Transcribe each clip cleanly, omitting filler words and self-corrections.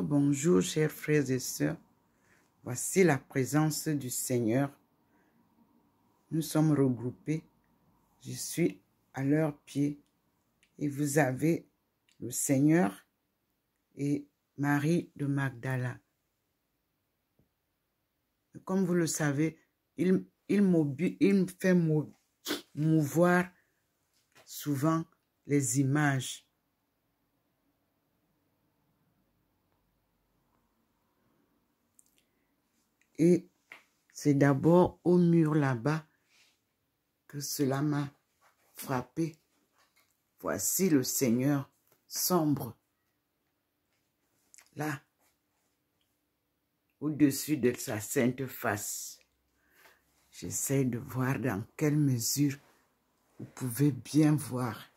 Bonjour, chers frères et sœurs. Voici la présence du Seigneur. Nous sommes regroupés. Je suis à leurs pieds. Et vous avez le Seigneur et Marie de Magdala. Comme vous le savez, il me fait mouvoir souvent les images. Et c'est d'abord au mur là-bas que cela m'a frappé. Voici le Seigneur sombre, là, au-dessus de sa sainte face. J'essaie de voir dans quelle mesure vous pouvez bien voir.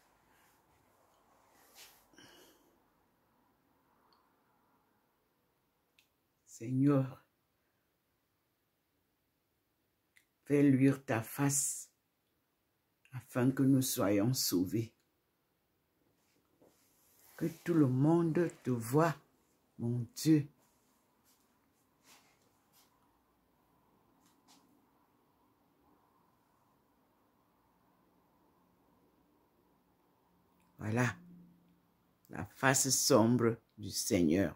Seigneur, fais luire ta face afin que nous soyons sauvés. Que tout le monde te voie, mon Dieu. Voilà, la face sombre du Seigneur.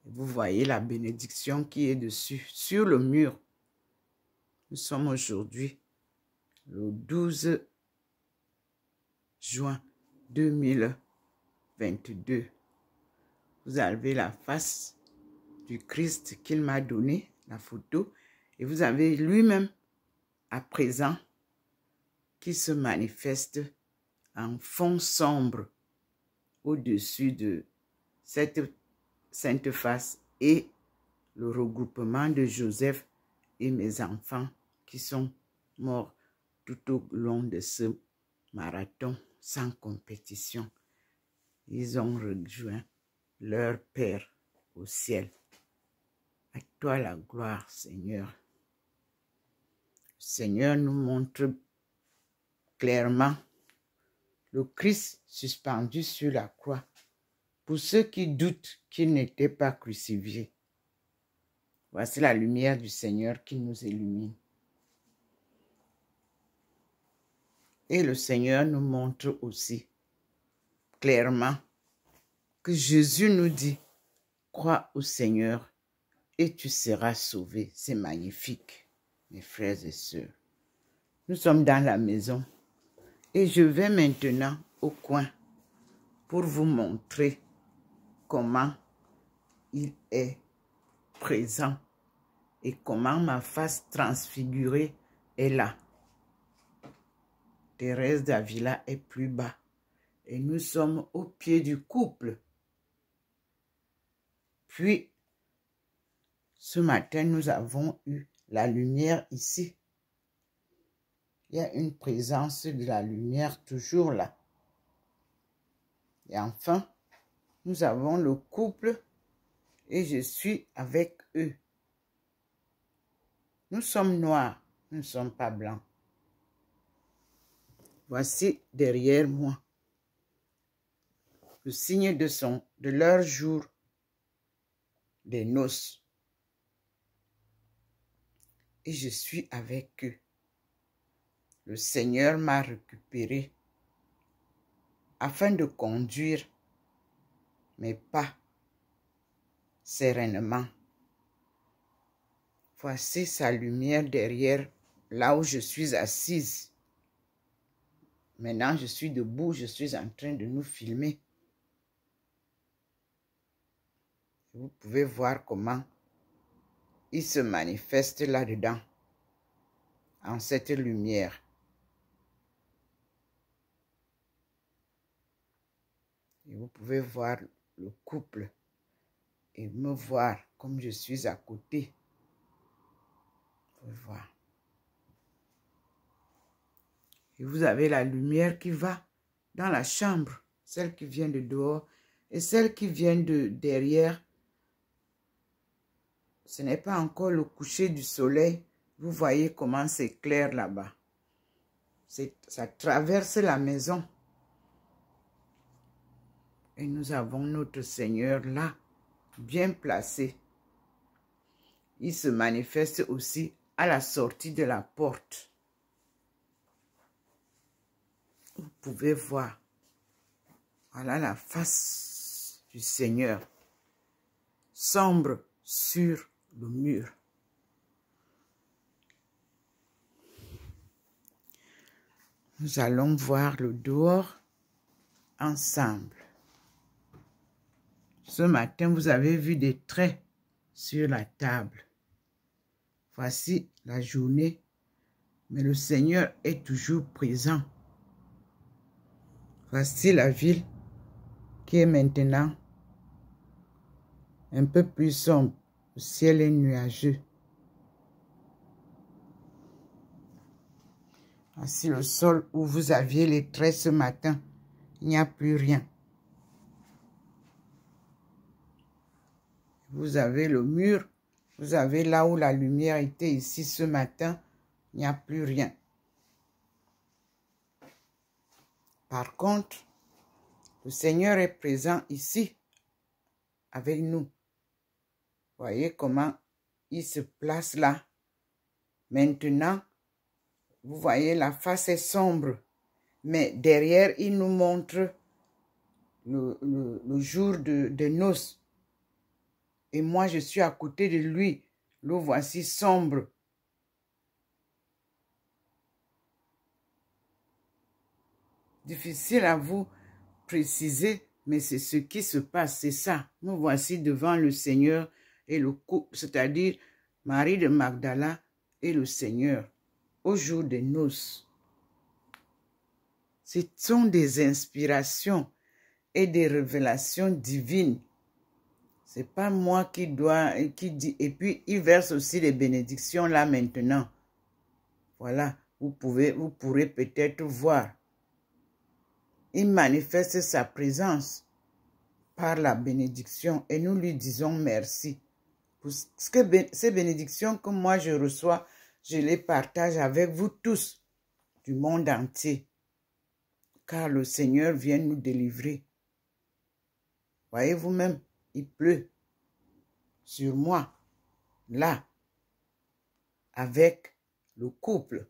Vous voyez la bénédiction qui est dessus, sur le mur. Nous sommes aujourd'hui le 12 juin 2022. Vous avez la face du Christ qu'il m'a donné, la photo, et vous avez lui-même à présent qui se manifeste en fond sombre au-dessus de cette sainte face et le regroupement de Joseph et mes enfants qui sont morts tout au long de ce marathon sans compétition. Ils ont rejoint leur Père au ciel. À toi la gloire, Seigneur. Le Seigneur nous montre clairement le Christ suspendu sur la croix pour ceux qui doutent qu'il n'était pas crucifié. Voici la lumière du Seigneur qui nous illumine. Et le Seigneur nous montre aussi clairement que Jésus nous dit, crois au Seigneur et tu seras sauvé. C'est magnifique, mes frères et sœurs. Nous sommes dans la maison et je vais maintenant au coin pour vous montrer comment il est présent et comment ma face transfigurée est là. Thérèse d'Avila est plus bas et nous sommes au pied du couple. Puis, ce matin, nous avons eu la lumière ici. Il y a une présence de la lumière toujours là. Et enfin, nous avons le couple et je suis avec eux. Nous sommes noirs, nous ne sommes pas blancs. Voici derrière moi le signe de leur jour des noces. Et je suis avec eux. Le Seigneur m'a récupéré afin de conduire mes pas sereinement. Voici sa lumière derrière là où je suis assise. Maintenant, je suis debout, je suis en train de nous filmer. Vous pouvez voir comment il se manifeste là-dedans, en cette lumière. Et vous pouvez voir le couple et me voir comme je suis à côté. Vous pouvez voir. Et vous avez la lumière qui va dans la chambre, celle qui vient de dehors et celle qui vient de derrière. Ce n'est pas encore le coucher du soleil. Vous voyez comment c'est clair là-bas. Ça traverse la maison. Et nous avons notre Seigneur là, bien placé. Il se manifeste aussi à la sortie de la porte. Vous pouvez voir. Voilà la face du Seigneur. Sombre sur le mur. Nous allons voir le dehors ensemble. Ce matin, vous avez vu des traits sur la table. Voici la journée, mais le Seigneur est toujours présent. Voici la ville qui est maintenant un peu plus sombre. Le ciel est nuageux. Voici le sol où vous aviez les traits ce matin. Il n'y a plus rien. Vous avez le mur. Vous avez là où la lumière était ici ce matin. Il n'y a plus rien. Par contre, le Seigneur est présent ici avec nous. Voyez comment il se place là. Maintenant, vous voyez la face est sombre. Mais derrière, il nous montre le jour de noces. Et moi, je suis à côté de lui. Le voici sombre. Difficile à vous préciser, mais c'est ce qui se passe, c'est ça. Nous voici devant le Seigneur et le couple, c'est-à-dire Marie de Magdala et le Seigneur, au jour des noces. Ce sont des inspirations et des révélations divines. C'est pas moi qui dit, et puis il verse aussi les bénédictions là maintenant. Voilà, vous pourrez peut-être voir. Il manifeste sa présence par la bénédiction et nous lui disons merci. Parce que ces bénédictions que moi je reçois, je les partage avec vous tous du monde entier. Car le Seigneur vient nous délivrer. Voyez vous-même, il pleut sur moi, là, avec le couple.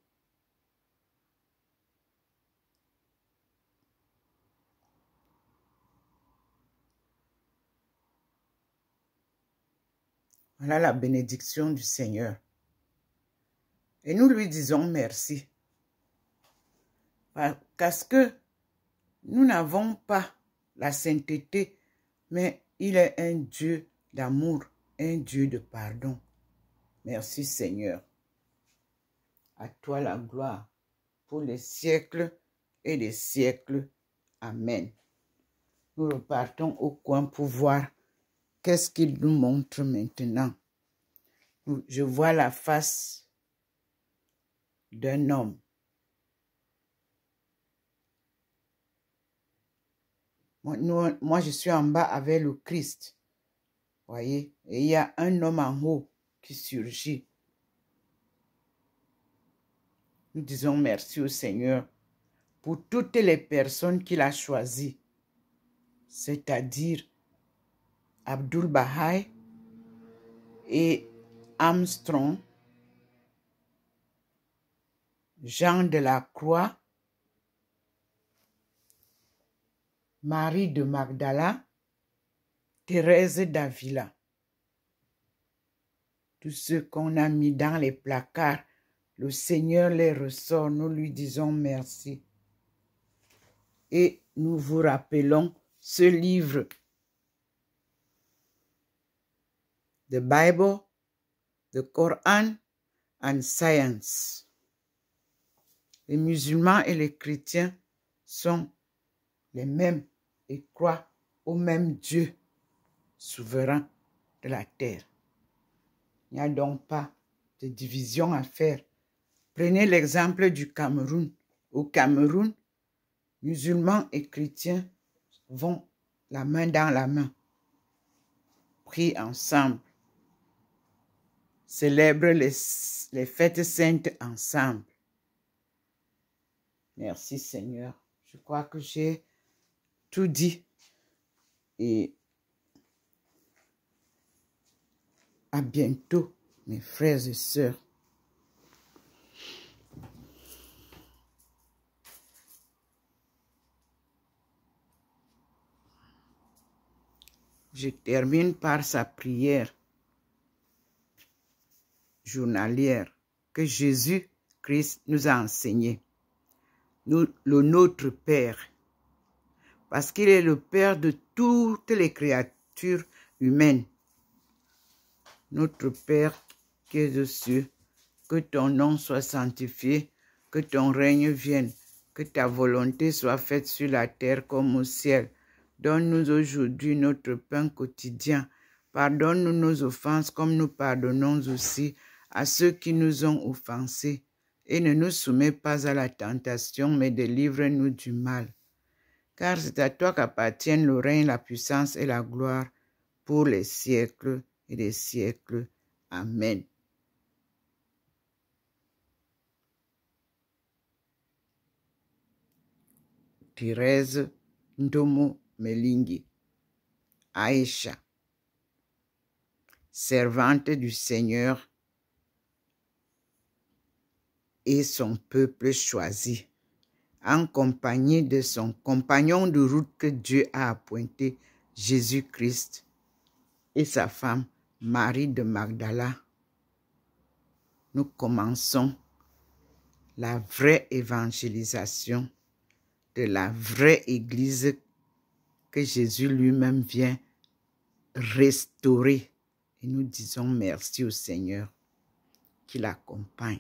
Voilà la bénédiction du Seigneur. Et nous lui disons merci. Parce que nous n'avons pas la sainteté, mais il est un Dieu d'amour, un Dieu de pardon. Merci Seigneur. À toi la gloire pour les siècles et les siècles. Amen. Nous repartons au coin pour voir qu'est-ce qu'il nous montre maintenant. Je vois la face d'un homme. Moi, je suis en bas avec le Christ. Voyez, et il y a un homme en haut qui surgit. Nous disons merci au Seigneur pour toutes les personnes qu'il a choisies, c'est-à-dire Abdul Baha'i et Armstrong, Jean de la Croix, Marie de Magdala, Thérèse d'Avila. Tous ceux qu'on a mis dans les placards, le Seigneur les ressort, nous lui disons merci. Et nous vous rappelons ce livre, The Bible, the Quran and Science. Les musulmans et les chrétiens sont les mêmes et croient au même Dieu souverain de la terre. Il n'y a donc pas de division à faire. Prenez l'exemple du Cameroun. Au Cameroun, musulmans et chrétiens vont la main dans la main, prient ensemble, célèbrent les fêtes saintes ensemble. Merci Seigneur. Je crois que j'ai tout dit Et à bientôt, mes frères et sœurs. Je termine par sa prière journalière que Jésus-Christ nous a enseignée. Le Notre Père, parce qu'il est le Père de toutes les créatures humaines. Notre Père qui es aux cieux, que ton nom soit sanctifié, que ton règne vienne, que ta volonté soit faite sur la terre comme au ciel. Donne-nous aujourd'hui notre pain quotidien. Pardonne-nous nos offenses comme nous pardonnons aussi à ceux qui nous ont offensés. Et ne nous soumets pas à la tentation, mais délivre-nous du mal. Car c'est à toi qu'appartiennent le règne, la puissance et la gloire pour les siècles et des siècles. Amen. Thérèse Ndomo Melingi, Aïcha, servante du Seigneur et son peuple choisi, en compagnie de son compagnon de route que Dieu a appointé, Jésus-Christ, et sa femme, Marie de Magdala. Nous commençons la vraie évangélisation de la vraie Église que Jésus lui-même vient restaurer. Et nous disons merci au Seigneur qui l'accompagne.